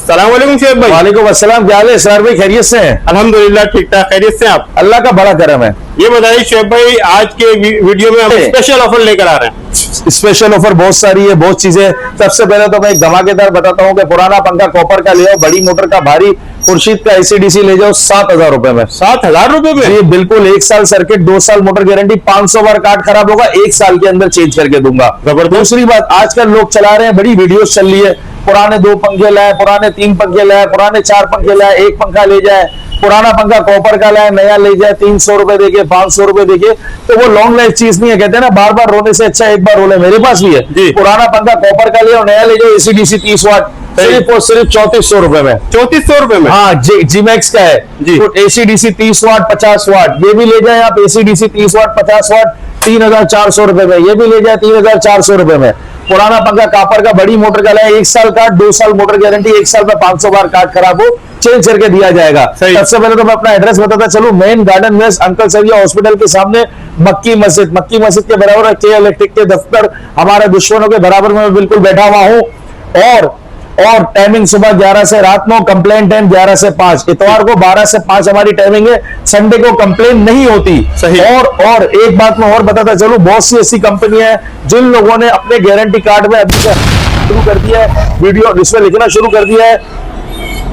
सलाम वालेकुम शेख भाई। वालेकुम अस्सलाम। क्या हाल है सर भाई, खैरियत से हैं? अल्हम्दुलिल्लाह ठीक ठाक, खैरियत से आप? अल्लाह का बड़ा करम है। ये बताइए शेख भाई, आज के वीडियो में हम स्पेशल ऑफर लेकर आ रहे हैं। स्पेशल ऑफर बहुत सारी है, बहुत चीजें। सबसे पहले तो मैं एक धमाकेदार बताता हूँ कि पुराना पंखा कॉपर का ले आओ, बड़ी मोटर का भारी खुर्शीद का एसीडीसी ले जाओ 7,000 रुपए में। 7,000 रुपए में? जी बिल्कुल, 1 साल सर्किट, 2 साल मोटर गारंटी, 500 बार कार्ड खराब होगा 1 साल के अंदर चेंज करके दूंगा। दूसरी बात, आजकल लोग चला रहे हैं, बड़ी वीडियोस चल रही है, पुराने 2 पंखे लाए, पुराने 3 पंखे लाए, पुराने 4 पंखे लाए, 1 पंखा ले जाए, पुराना पंखा कॉपर का लाए नया ले जाए 300 रुपए देके 500 रुपए देके, तो वो लॉन्ग लाइफ चीज नहीं है। कहते हैं ना, बार बार रोने से अच्छा एक बार रोले। मेरे पास भी है पुराना पंखा कॉपर का ले और नया ले जाओ एसीडीसी 30 वाट, सिर्फ और सिर्फ 3400 रुपए में। 3400 रुपए में? हाँ, जीमैक्स का है जी। तो एसीडीसी 30 वाट 50 वाट ये भी ले जाए आप, एसीडीसी 30 वाट 50 वाट 3,400 रुपए में, ये भी ले जाए 3,400 रुपए में। पुराना पंखा कॉपर का बड़ी मोटर का लाए, 1 साल कार्ड, 2 साल मोटर गारंटी, 1 साल में 500 बार कार्ड खराब हो चेंज करके दिया जाएगा। सबसे पहले तो मैं अपना एड्रेस बताता चलूं, मेन गार्डन वेस्ट अंकल सरिया हॉस्पिटल के सामने मक्की मस्जिद के बराबर के इलेक्ट्रिक के दफ्तर, हमारे दुश्मनों के बराबर में बिल्कुल बैठा हुआ हूं। और टाइमिंग सुबह 11 से रात 9, कंप्लेन टाइम 11 से 5, इतवार को 12 से 5 हमारी टाइमिंग है, संडे को कंप्लेन नहीं होती। सही। और एक बात मैं और बताता चलूं, बहुत सी ऐसी कंपनियां हैं जिन लोगों ने अपने गारंटी कार्ड में अभी से शुरू कर दिया है, वीडियो इसमें लिखना शुरू कर दिया है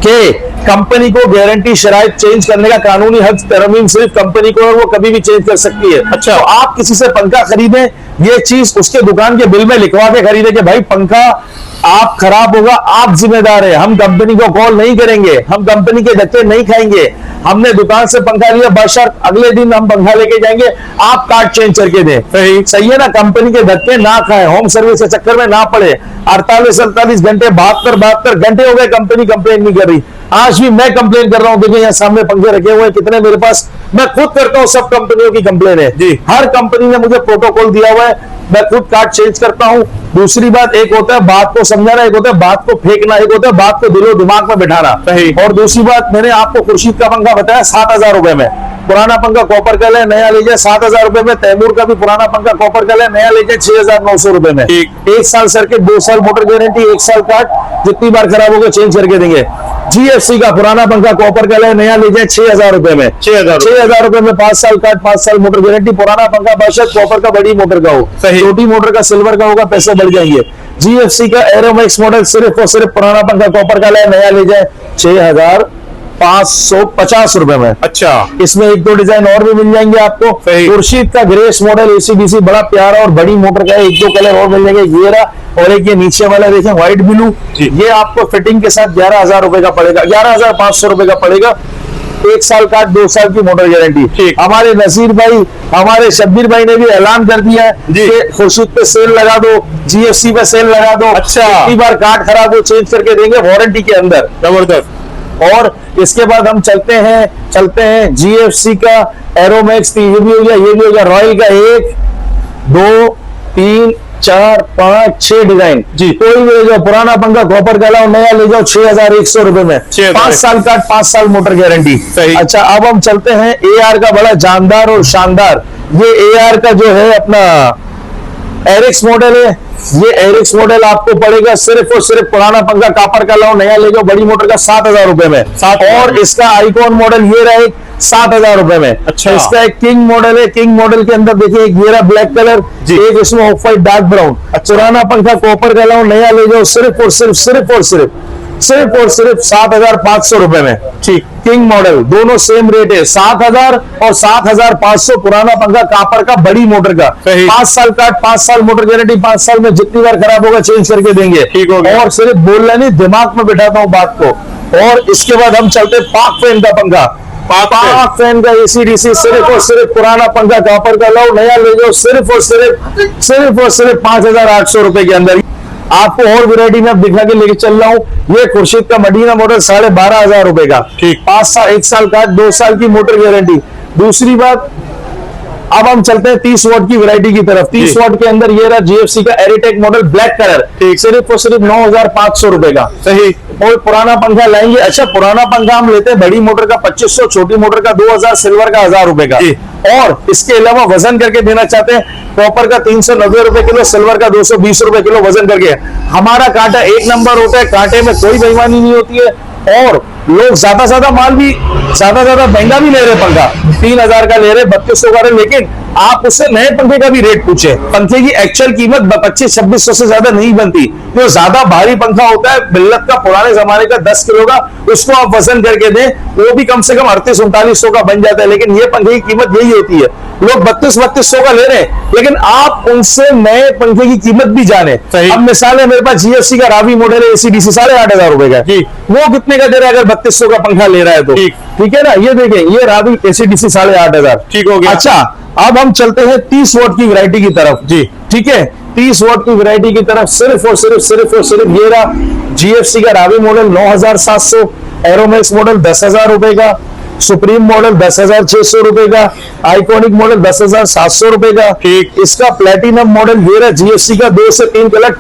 कि कंपनी को गारंटी शराइत चेंज करने का कानूनी हक तरमीम सिर्फ कंपनी को है, वो कभी भी चेंज कर सकती है। अच्छा, तो आप किसी से पंखा खरीदें, ये चीज उसके दुकान के बिल में लिखवा के खरीदे कि भाई पंखा आप खराब होगा, आप जिम्मेदार है, हम कंपनी को कॉल नहीं करेंगे, हम कंपनी के धक्के नहीं खाएंगे, हमने दुकान से पंखा लिया बशर्त अगले दिन हम पंखा लेके जाएंगे, आप कार्ड चेंज करके दें। सही है ना, कंपनी के धक्के ना खाए, होम सर्विस के चक्कर में ना पड़े। 48 घंटे 72 घंटे हो गए कंपनी कंप्लेन नहीं कर रही, आज भी मैं कंप्लेन कर रहा हूं। देखिए यहाँ सामने पंखे रखे हुए हैं कितने मेरे पास, मैं खुद करता हूँ, सब कंपनियों की कंप्लेन है जी। हर कंपनी ने मुझे प्रोटोकॉल दिया हुआ है, मैं खुद कार्ड चेंज करता हूँ। दूसरी बात, एक होता है बात को समझाना, एक होता है बात को फेंकना, एक होता है बात को दिलो दिमाग में बिठाना। और दूसरी बात, मैंने आपको खुर्शीद का पंखा बताया 7,000 रुपए में, पुराना पंखा कॉपर का ले नया ले जाए 7,000 रुपए में, तैमूर का भी पुराना पंखा कॉपर का ले नया ले जाए 6,900 रुपए में। 1 साल सर्किट, 2 साल मोटर गारंटी, 1 साल कार्ड, जितनी बार खराब होगा चेंज करके देंगे। जीएफसी का पुराना पंखा कॉपर का ले नया ले जाए 6,000 रुपए में, 6,000 रुपए में 5 साल कार्ड, 5 साल मोटर गारंटी। पुराना पंखा बशर्त कॉपर का बड़ी मोटर का हो, छोटी मोटर का सिल्वर का होगा पैसे बढ़ जाएंगे। जीएफसी का एरोमैक्स मॉडल सिर्फ और सिर्फ पुराना पंखा कॉपर का ले नया ले जाए 6,550 रुपए में। अच्छा, इसमें 1-2 डिजाइन और भी मिल जाएंगे आपको। खुर्शीद का ग्रेस मॉडल एसीडीसी बड़ा प्यारा और बड़ी मोटर का है, 1-2 कलर और मिल जाएंगे। ये रहा, और एक ये नीचे वाला देखें व्हाइट ब्लू, ये आपको फिटिंग के साथ 11,000 रुपए का पड़ेगा, 11,500 रुपए का पड़ेगा। 1 साल का 2 साल की मोटर गारंटी। हमारे नसीर भाई, हमारे शब्बीर भाई ने भी ऐलान कर दिया है कि खुर्शीद पे सेल लगा दो, जीएफसी पे सेल लगा दो। अच्छा, कितनी बार कार्ड खराब हो चेंज करके देंगे वारंटी के अंदर। जबरदस्त। और इसके बाद हम चलते हैं जीएफसी का एरोमैक्स, ये भी हो गया, ये भी हो गया। रॉयल का 1, 2, 3, 4, 5, 6 डिजाइन जी। कोई भी ले जाओ, पुराना पंखा कॉपर का लाओ नया ले जाओ 6,100 रुपए में, 5 साल का 5 साल मोटर गारंटी। अच्छा, अब हम चलते हैं एआर का बड़ा जानदार और शानदार, ये एआर का जो है अपना एरिक्स मॉडल है। ये एरिक्स मॉडल आपको पड़ेगा सिर्फ और सिर्फ पुराना पंखा कॉपर का लाओ नया ले जाओ बड़ी मोटर का 7,000 रुपए में। और इसका आइकॉन मॉडल ये रहा 7,000 रुपए में। अच्छा, इसका एक किंग मॉडल है, किंग मॉडल के अंदर देखिए एक ये रहा ब्लैक कलर, एक इसमें ऑफ व्हाइट डार्क ब्राउन। पुराना पंखा कॉपर का लाओ नया ले जाओ सिर्फ और सिर्फ 7,500 रुपए में। ठीक, किंग मॉडल दोनों सेम रेट है, 7,000 और 7,500। पुराना पंखा कॉपर का बड़ी मोटर का 5 साल का 5 साल मोटर गारंटी, 5 साल में जितनी बार खराब होगा चेंज करके देंगे। ठीक होगा। और सिर्फ बोलना नहीं, दिमाग में बिठाता हूँ बात को। और इसके बाद हम चलते पाक फैन का पंखा, पाक फैन का एसीडीसी सिर्फ और सिर्फ पुराना पंखा कॉपर का लाओ नया ले जाओ सिर्फ और सिर्फ 5,800 रुपए के अंदर। आपको और वैरायटी में दिखा के लेके चल रहा हूँ। ये खुर्शीद का मदीना मॉडल 12,500 रुपए का, 5 साल 1 साल का 2 साल की मोटर गारंटी। दूसरी बात, अब हम चलते हैं 30 वाट की वैरायटी की तरफ। 30 वाट के अंदर ये रहा जीएफसी का एरिटेक मॉडल ब्लैक कलर, सिर्फ और सिर्फ 9,500 रुपए का। सही। और पुराना पंखा लाएंगे। अच्छा, पुराना पंखा हम लेते हैं बड़ी मोटर का 2,500, छोटी मोटर का 2,000, सिल्वर का 1,000 रुपए का। और इसके अलावा वजन करके देना चाहते हैं, कॉपर का 390 रुपए किलो, सिल्वर का 220 रुपए किलो वजन करके। हमारा कांटा एक नंबर होता है, कांटे में कोई बेईमानी नहीं होती है, और लोग ज्यादा माल भी ज्यादा महंगा भी ले रहे, पंखा 3000 का ले रहे, 3200 का ले रहे, लेकिन आप उससे नए पंखे का भी रेट पूछे, पंखे की एक्चुअल कीमत 2500-2600 से ज्यादा नहीं बनती। जो ज्यादा भारी पंखा होता है बिल्लत का, पुराने जमाने का 10 किलो का, उसको आप वजन करके दें, वो भी कम से कम 3800-3900 का बन जाता है, लेकिन ये पंखे की कीमत यही होती है। लोग 3200-3200 का ले रहे हैं, लेकिन आप उनसे नए पंखे की कीमत भी जाने। अब मिसाल है, मेरे पास GFC का रावी मॉडल है, AC/DC 8500 रुपए का, वो कितने का दे रहा है अगर 3200 का पंखा ले रहा है तो? ठीक है ना, ये देखें, ये रावी AC/DC 8500, ठीक हो गया। अच्छा, अब हम चलते हैं 30 वॉट की वैरायटी की तरफ जी, ठीक है, 30 वॉट की वैरायटी की तरफ। सिर्फ और सिर्फ ये रहा GFC का रावी मॉडल 9700, एरोमैक्स मॉडल 10,000 रुपए का, सुप्रीम मॉडल 10,600 रुपए का, आइकॉनिक मॉडल 10,700 रुपए का। ठीक, इसका प्लेटिनम मॉडल ये रहा GFC का 2 से 3 कलर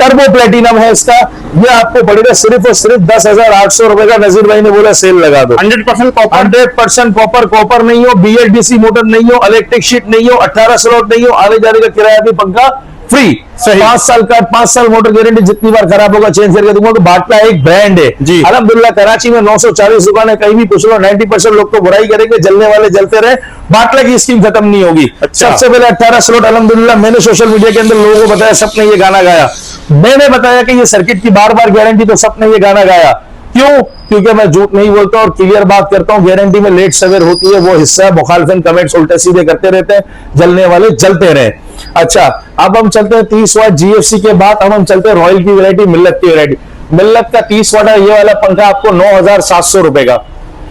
टर्बो प्लेटिनम है इसका, ये आपको पड़ेगा सिर्फ और सिर्फ 10,800 रुपए का। नजीर भाई ने बोला सेल लगा दो। 100% कॉपर नहीं हो, BLDC मोटर नहीं हो, इलेक्ट्रिक शीट नहीं हो, 18 स्लॉट नहीं हो, आने जाने का किराया भी पंखा फ्री, 5 साल का 5 साल मोटर गारंटी, जितनी बार खराब होगा चेंज करके दूंगा। तो बाटला एक ब्रांड है जी, अल्हम्दुलिल्लाह। कराची में 940 दुकान है, कहीं भी पूछ लो, 90% लोग तो बुराई करेंगे, जलने वाले जलते रहे, बाटला की स्कीम खत्म नहीं होगी। अच्छा। सबसे पहले 18 स्लॉट, अल्हम्दुलिल्लाह। मैंने सोशल मीडिया के अंदर लोगों को बताया, सबने ये गाना गाया, मैंने बताया कि ये सर्किट की बार गारंटी, तो सबने ये गाना गाया। क्यों? क्योंकि मैं झूठ नहीं बोलता और क्लियर बात करता हूं, गारंटी में लेट सवेर होती है, वो हिस्सा मुखालिफिन कमेंट्स उल्टे सीधे करते रहते हैं, जलने वाले जलते रहे। अच्छा, अब हम चलते हैं 30 वाट GFC के बाद, अब हम चलते हैं रॉयल की वैरायटी, मिल्लत की वैरायटी। मिल्लत का 30 वाट है, ये वाला पंखा आपको 9700 रुपए का,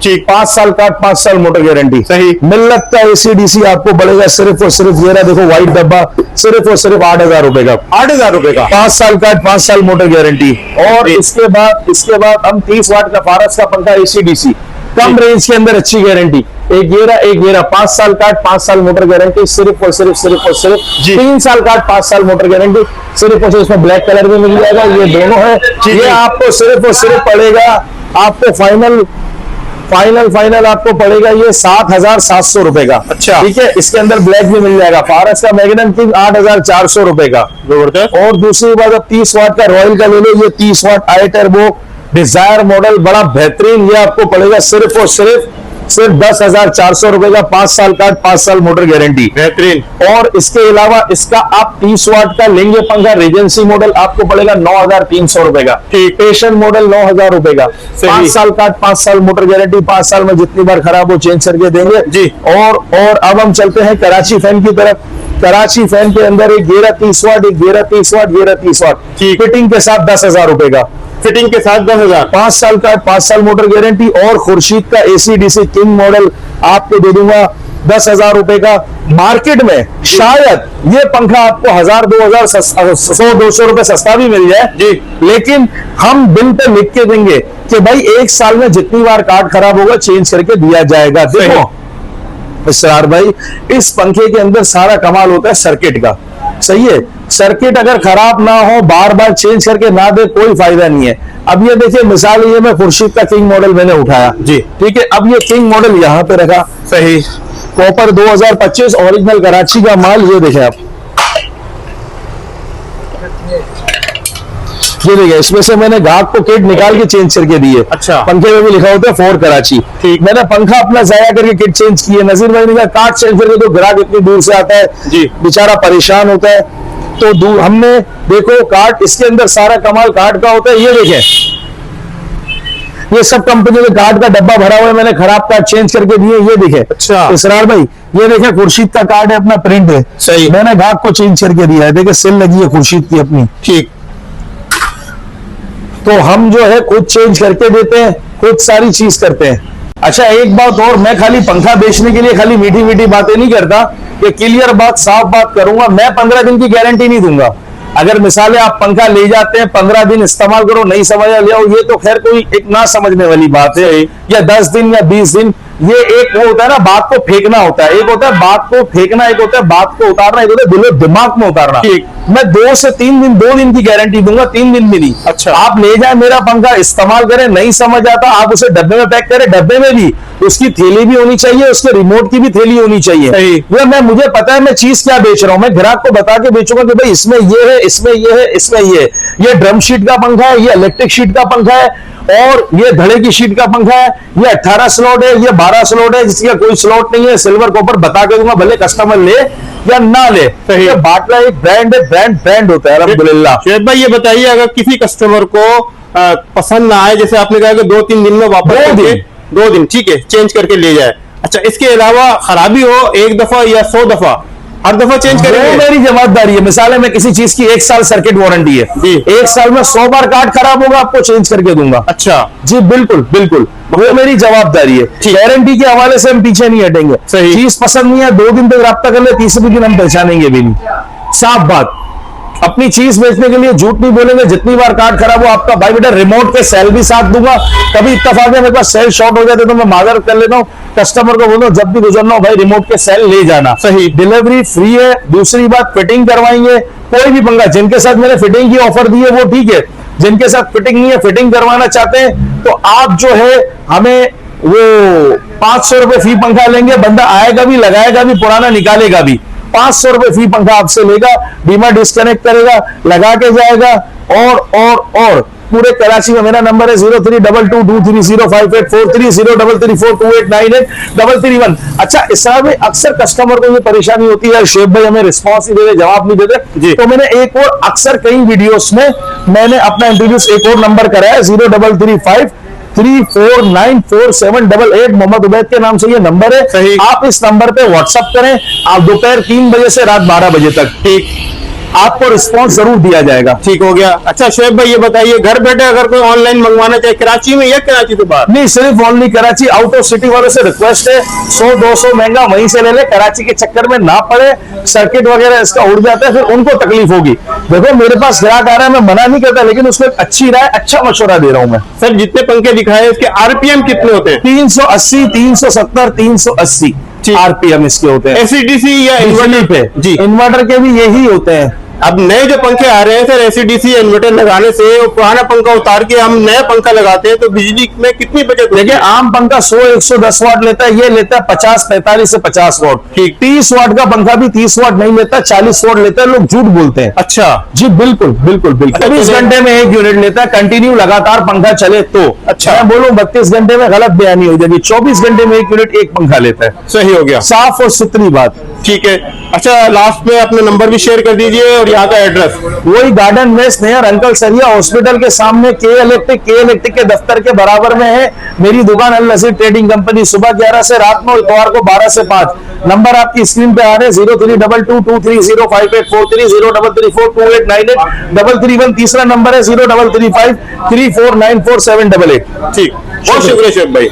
ठीक, 5 साल का 5 साल मोटर गारंटी, सही। मिल्लत का AC/DC आपको पड़ेगा सिर्फ और सिर्फ, ये रहा देखो व्हाइट डब्बा, सिर्फ और सिर्फ 8000 रुपए का, 8000 रुपए का, 5 साल का 5 साल मोटर गारंटी। और इसके बाद हम 30 वाट का फारस का पंखा AC/DC कम रेंज के अंदर, अच्छी गारंटी, एक ये रहा 5 साल का 5 साल मोटर गारंटी, सिर्फ और सिर्फ 3 साल का 5 साल मोटर गारंटी, सिर्फ और सिर्फ। इसमें ब्लैक कलर में मिल जाएगा, ये दोनों है। ये आपको सिर्फ और सिर्फ पड़ेगा, आपको फाइनल आपको पड़ेगा ये 7,700 रुपए का। अच्छा, ठीक है, इसके अंदर ब्लैक भी मिल जाएगा। फारस का मैग्नम किंग 8,400 रुपए का। और दूसरी बात, अब 30 वाट का रॉयल का ले लो, ये 30 वाट आई टर्बो डिजायर मॉडल, बड़ा बेहतरीन, ये आपको पड़ेगा सिर्फ और सिर्फ 10,400 रुपए का, 5 साल का 5 साल मोटर गारंटी, बेहतरीन। और इसके अलावा इसका आप 30 वाट का लेंगे पंखा रेजेंसी मॉडल, आपको पड़ेगा 9,300 रुपए का, ठीक। पेशेंट मॉडल 9,000 रुपए का, 5 साल का 5 साल मोटर गारंटी, 5 साल में जितनी बार खराब हो चेंज करके देंगे जी। और अब हम चलते हैं कराची फैन की तरफ। कराची फैन के अंदर एक 30 वाट, एक 30 वाट, फिटिंग के साथ 10,000 रुपए का, फिटिंग के साथ 10,000, 5 साल का 5 साल मोटर गारंटी। और खुर्शीद का AC/DC किंग मॉडल आपको दे दूंगा 10,000 रुपए का। मार्केट में शायद ये पंखा आपको 1,000-2,000 100-200 रुपए सस्ता भी मिल जाए जी, लेकिन हम बिल पे लिख के देंगे कि भाई 1 साल में जितनी बार कार्ड खराब होगा चेंज करके दिया जाएगा। देखो इसरार भाई, इस पंखे के अंदर सारा कमाल होता है सर्किट का, सही है। सर्किट अगर खराब ना हो, बार बार चेंज करके ना दे, कोई फायदा नहीं है। अब ये देखिए मिसाल, ये मैं खुर्शीद का किंग मॉडल मैंने उठाया जी, ठीक है। अब ये किंग मॉडल यहाँ पे रखा, सही, कॉपर 2025 ओरिजिनल कराची का माल, ये देखें आप, ये देखिए, इसमें से मैंने गाहक को किट निकाल के चेंज करके दी है। अच्छा, पंखे में भी लिखा होता है 4 कराची, ठीक। मैंने पंखा अपना जाया करके किट चेंज की है। नजीर भाई ने कहा कार्ड चेंज करके, तो ग्राहक इतनी दूर से आता है जी, बेचारा परेशान होता है, तो हमने देखो कार्ड, इसके अंदर सारा कमाल कार्ड का होता है। ये देखें, ये सब कंपनी के कार्ड का डब्बा भरा हुआ है, मैंने खराब कार्ड चेंज करके दिए, ये देखें। अच्छा, इसरार भाई ये देखें, खुर्शीद का कार्ड है, अपना प्रिंट है, सही, मैंने ग्राहक को चेंज करके दिया है। देखे सेल लगी है खुर्शीद की अपनी, ठीक। तो हम जो है खुद चेंज करके देते हैं, खुद सारी चीज करते हैं। अच्छा, एक बात और, मैं खाली पंखा बेचने के लिए खाली मीठी मीठी बातें नहीं करता, ये क्लियर बात, साफ बात करूंगा। मैं 15 दिन की गारंटी नहीं दूंगा। अगर मिसाले आप पंखा ले जाते हैं, 15 दिन इस्तेमाल करो, नहीं समझ ले आओ, ये तो खैर कोई एक ना समझने वाली बात है, या 10 दिन या 20 दिन, ये एक वो होता है ना, बात को फेंकना होता है, एक होता है बात को फेंकना, एक होता है बात को उतारना, एक होता है दिलो दिमाग में उतारना। ठीक। मैं 2 से 3 दिन, 2 दिन की गारंटी दूंगा, 3 दिन भी नहीं। अच्छा। आप ले जाए मेरा पंखा, इस्तेमाल करें, नहीं समझ आता आप उसे डब्बे में पैक करें, डब्बे में भी उसकी थैली भी होनी चाहिए, उसके रिमोट की भी थैली होनी चाहिए। सही। मैं मुझे पता है मैं चीज क्या बेच रहा हूं, मैं ग्राहक को बता के बेचूंगा कि भाई इसमें ये है, इसमें ये है, इसमें ये है। ये ड्रम शीट का पंखा है, ये इलेक्ट्रिक शीट का पंखा है, और ये धड़े की शीट का पंखा है, ये 18 स्लॉट है, ये 12 स्लॉट है, जिसका कोई स्लॉट नहीं है, सिल्वर कॉपर बता के दूंगा, भले कस्टमर ले या ना ले। सही। तो बाटला एक ब्रांड है, ब्रांड होता है अल्हम्दुलिल्लाह। शुएब भाई ये बताइए, अगर किसी कस्टमर को पसंद ना आए, जैसे आपने कहा कि 2-3 दिन में वापस 2 दिन ठीक है चेंज करके ले जाए, अच्छा इसके अलावा खराबी हो 1 दफा या 100 दफा, हर दफा चेंज वो करेंगे? मेरी जवाबदारी है। मिसाल है, मैं किसी चीज की 1 साल सर्किट वारंटी है जी। 1 साल में 100 बार कार्ड खराब होगा, आपको चेंज करके दूंगा। अच्छा जी बिल्कुल बिल्कुल, वो मेरी जवाबदारी है। गारंटी के हवाले से हम पीछे नहीं हटेंगे। सही। चीज पसंद नहीं है, 2 दिन तक रब्ता कर ले, तीसरे दिन हम पहचानेंगे भी नहीं। साफ बात, अपनी चीज बेचने के लिए झूठ नहीं बोलेंगे। जितनी बार कार्ड खराब हो आपका, भाई बेटा रिमोट के सेल भी साथ दूंगा। कभी इत्तेफाक है मेरे पास सेल शॉर्ट हो जाते तो मैं माजरत कर लेता हूँ, कस्टमर को बोलता हूँ जब भी गुजरना हो भाई रिमोट के सेल ले जाना। सही। डिलीवरी फ्री है। दूसरी बात, फिटिंग करवाएंगे कोई भी पंखा। जिनके साथ मैंने फिटिंग की ऑफर दी है वो ठीक है, जिनके साथ फिटिंग नहीं है, फिटिंग करवाना चाहते हैं तो आप जो है हमें वो 500 रुपए फी पंखा लेंगे, बंदा आएगा भी, लगाएगा भी, पुराना निकालेगा भी। 500 रुपए फी पंखा आपसे लेगा, बीमा डिस्कनेक्ट करेगा, लगा के जाएगा। और पूरे कराची में मेरा नंबर है 032223058430 033428983331। अच्छा, इस तरह में अक्सर कस्टमर को ये परेशानी होती है, शुएब भाई हमें रिस्पॉन्स नहीं देते, जवाब नहीं देते, तो मैंने एक और अक्सर कई वीडियोस में मैंने अपना इंट्रोड्यूस एक और नंबर कराया है 033534947888। मोहम्मद उबैद के नाम से ये नंबर है। सही। आप इस नंबर पे व्हाट्सएप करें, आप दोपहर 3 बजे से रात 12 बजे तक, ठीक, आपको रिस्पॉन्स जरूर दिया जाएगा। ठीक हो गया। अच्छा शुएब भाई ये बताइए, घर बैठे अगर कोई ऑनलाइन मंगवाना चाहे, कराची में या कराची से बाहर? नहीं, सिर्फ only Karachi. Out of city वालों से रिक्वेस्ट है 100-200 महंगा वहीं से ले ले, कराची के चक्कर में ना पड़े, सर्किट वगैरह इसका उड़ जाता है फिर उनको तकलीफ होगी। देखो मेरे पास ग्राहक आ रहा है, मैं मना नहीं करता, लेकिन उसको एक अच्छी राय, अच्छा मशवरा दे रहा हूं मैं। सर जितने पंखे दिखाए इसके आरपीएम कितने होते हैं? 380, 370, 380 आरपीएम इसके होते हैं। एसीडीसी या बिजली इन्वर्टर पे जी? इन्वर्टर के भी यही होते हैं। अब नए जो पंखे आ रहे हैं सर, एसीडीसी इन्वर्टर लगाने से और पुराना पंखा उतार के हम नया पंखा लगाते हैं तो बिजली में कितनी बचत होती देखिए है? आम पंखा 100-110 वाट लेता है, ये लेता है 50-45 से 50 वाट। ठीक। 30 वाट का पंखा भी 30 वाट नहीं लेता, 40 वाट लेता है। लोग झूठ बोलते हैं। अच्छा जी बिल्कुल बिल्कुल बिल्कुल। 24 घंटे में 1 यूनिट लेता है, कंटिन्यू लगातार पंखा चले तो। अच्छा। मैं बोलूं 32 घंटे में गलत बयानी हो जाएगी, 24 घंटे में 1 यूनिट एक पंखा लेता है। सही हो गया, साफ और सुथरी बात। ठीक है। अच्छा लास्ट में अपना नंबर भी शेयर कर दीजिए और यहाँ का एड्रेस। वही गार्डन वेस्ट नियर अंकल सरिया हॉस्पिटल के सामने के इलेक्ट्रिक के दफ्तर के बराबर में है मेरी दुकान, अल नसीर ट्रेडिंग कंपनी। सुबह 11 से रात में, इतवार को 12 से 5। नंबर आपकी स्क्रीन पे आ रहे हैं 032223058430 033428983331। तीसरा नंबर है 033534947888। ठीक, बहुत शुक्रिया शुएब भाई।